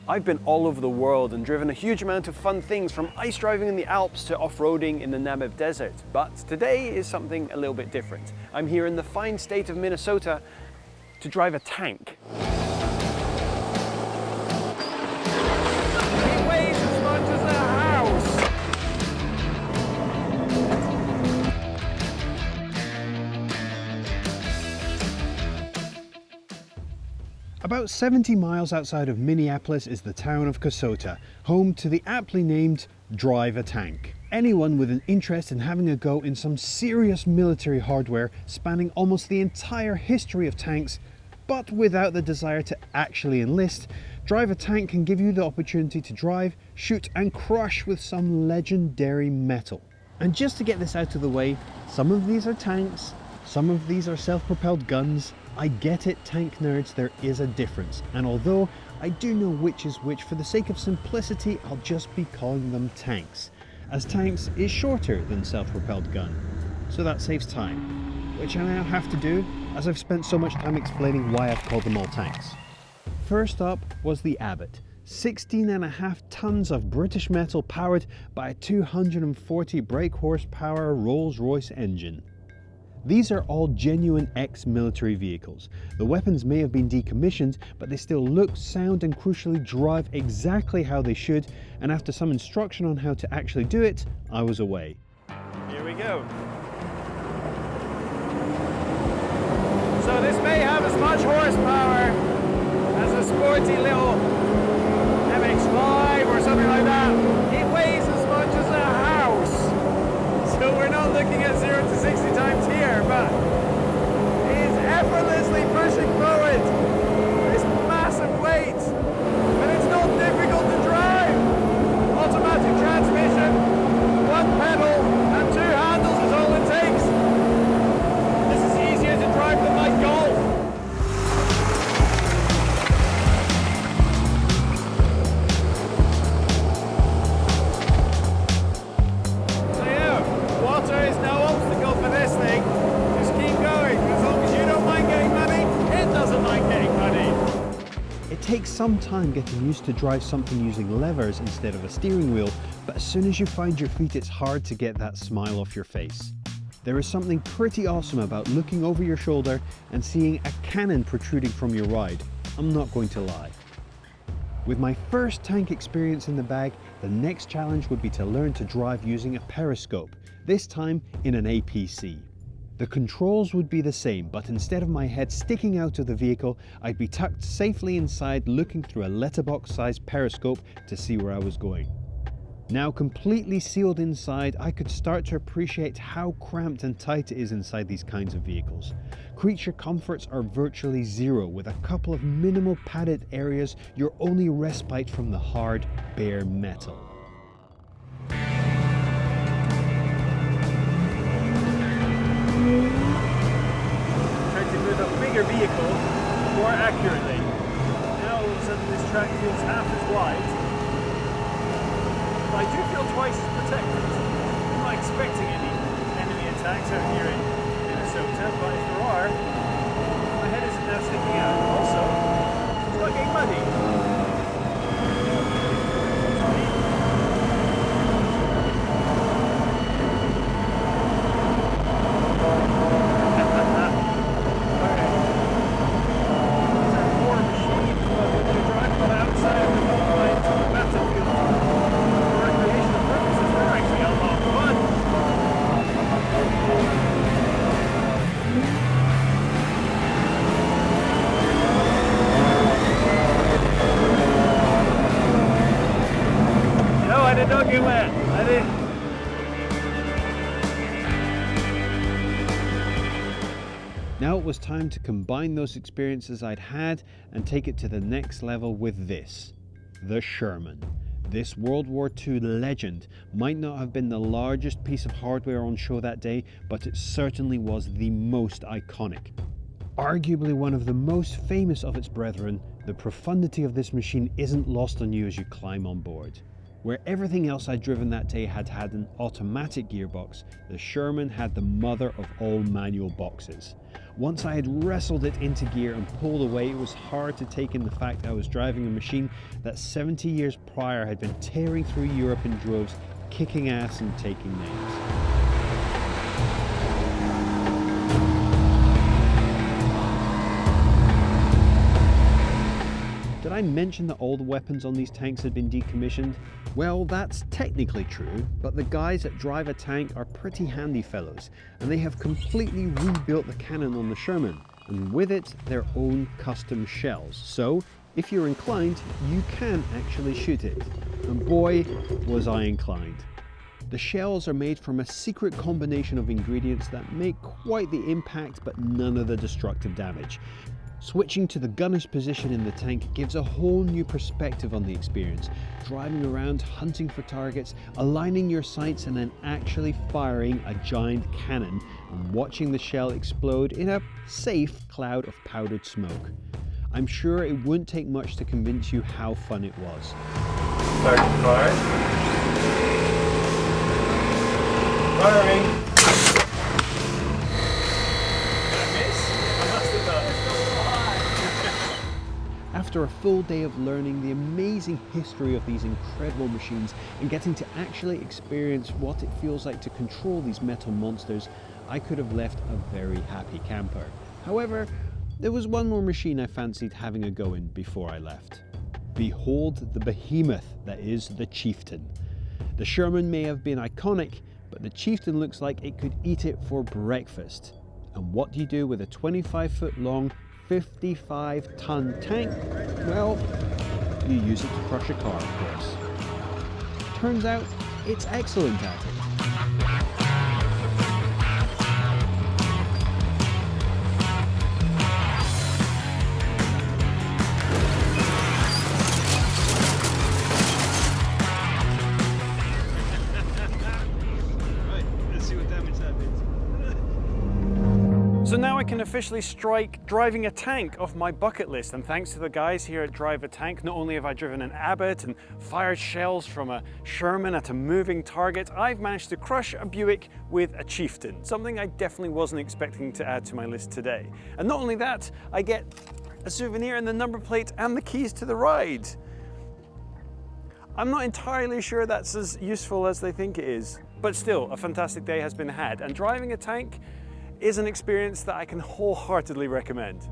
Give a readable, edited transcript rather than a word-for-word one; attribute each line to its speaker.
Speaker 1: I've been all over the world and driven a huge amount of fun things, from ice driving in the Alps to off-roading in the Namib Desert. But today is something a little bit different. I'm here in the fine state of Minnesota to drive a tank. It weighs as much as a house! About 70 miles outside of Minneapolis is the town of Kasota, home to the aptly named Drive a Tank. Anyone with an interest in having a go in some serious military hardware spanning almost the entire history of tanks, but without the desire to actually enlist, Drive a Tank can give you the opportunity to drive, shoot and crush with some legendary metal. And just to get this out of the way, some of these are tanks, some of these are self-propelled guns. I get it, tank nerds, there is a difference, and although I do know which is which, for the sake of simplicity I'll just be calling them tanks, as tanks is shorter than self-propelled gun, so that saves time, which I now have to do as I've spent so much time explaining why I've called them all tanks. First up was the Abbott, 16.5 tons of British metal powered by a 240 brake horsepower Rolls-Royce engine. These are all genuine ex-military vehicles. The weapons may have been decommissioned, but they still look, sound and crucially drive exactly how they should, and after some instruction on how to actually do it, I was away. Here we go. So this may have as much horsepower as a sporty little MX-5 or something like that. It weighs as much as a house. So we're not looking at 0 to 60 times here, but it is effortlessly pushing forward this massive weight. And it's not difficult to drive. Automatic transmission, one pedal and two handles is all it takes. This is easier to drive than my Golf. Water is no obstacle for this thing. Just keep going. As long as you don't mind getting muddy, it doesn't mind getting muddy. It takes some time getting used to drive something using levers instead of a steering wheel, but as soon as you find your feet, it's hard to get that smile off your face. There is something pretty awesome about looking over your shoulder and seeing a cannon protruding from your ride. I'm not going to lie. With my first tank experience in the bag, the next challenge would be to learn to drive using a periscope, this time in an APC. The controls would be the same, but instead of my head sticking out of the vehicle, I'd be tucked safely inside looking through a letterbox-sized periscope to see where I was going. Now completely sealed inside, I could start to appreciate how cramped and tight it is inside these kinds of vehicles. Creature comforts are virtually zero, with a couple of minimal padded areas, your only respite from the hard, bare metal. Trying to move a bigger vehicle more accurately. Now all of a sudden this track feels half as wide. I do feel twice as protected. I'm not expecting any enemy attacks out here in Minnesota, but if there are, my head isn't now sticking out. Also, it's not getting muddy. Now it was time to combine those experiences I'd had and take it to the next level with this, the Sherman. This World War II legend might not have been the largest piece of hardware on show that day, but it certainly was the most iconic. Arguably one of the most famous of its brethren, the profundity of this machine isn't lost on you as you climb on board. Where everything else I'd driven that day had an automatic gearbox, the Sherman had the mother of all manual boxes. Once I had wrestled it into gear and pulled away, it was hard to take in the fact I was driving a machine that 70 years prior had been tearing through Europe in droves, kicking ass and taking names. Did I mention that all the weapons on these tanks had been decommissioned? Well, that's technically true, but the guys that drive a tank are pretty handy fellows, and they have completely rebuilt the cannon on the Sherman, and with it, their own custom shells. So, if you're inclined, you can actually shoot it. And boy, was I inclined. The shells are made from a secret combination of ingredients that make quite the impact, but none of the destructive damage. Switching to the gunner's position in the tank gives a whole new perspective on the experience. Driving around, hunting for targets, aligning your sights and then actually firing a giant cannon and watching the shell explode in a safe cloud of powdered smoke. I'm sure it wouldn't take much to convince you how fun it was.
Speaker 2: Start fire. Firing.
Speaker 1: After a full day of learning the amazing history of these incredible machines and getting to actually experience what it feels like to control these metal monsters, I could have left a very happy camper. However, there was one more machine I fancied having a go in before I left. Behold the behemoth that is the Chieftain. The Sherman may have been iconic, but the Chieftain looks like it could eat it for breakfast. And what do you do with a 25-foot long 55-ton tank? Well, you use it to crush a car, of course. Turns out, it's excellent at it.
Speaker 3: So now I can officially strike driving a tank off my bucket list, and thanks to the guys here at Drive a Tank, not only have I driven an Abbott and fired shells from a Sherman at a moving target, I've managed to crush a Buick with a Chieftain, something I definitely wasn't expecting to add to my list today. And not only that, I get a souvenir and the number plate and the keys to the ride. I'm not entirely sure that's as useful as they think it is, but still, a fantastic day has been had, and driving a tank is an experience that I can wholeheartedly recommend.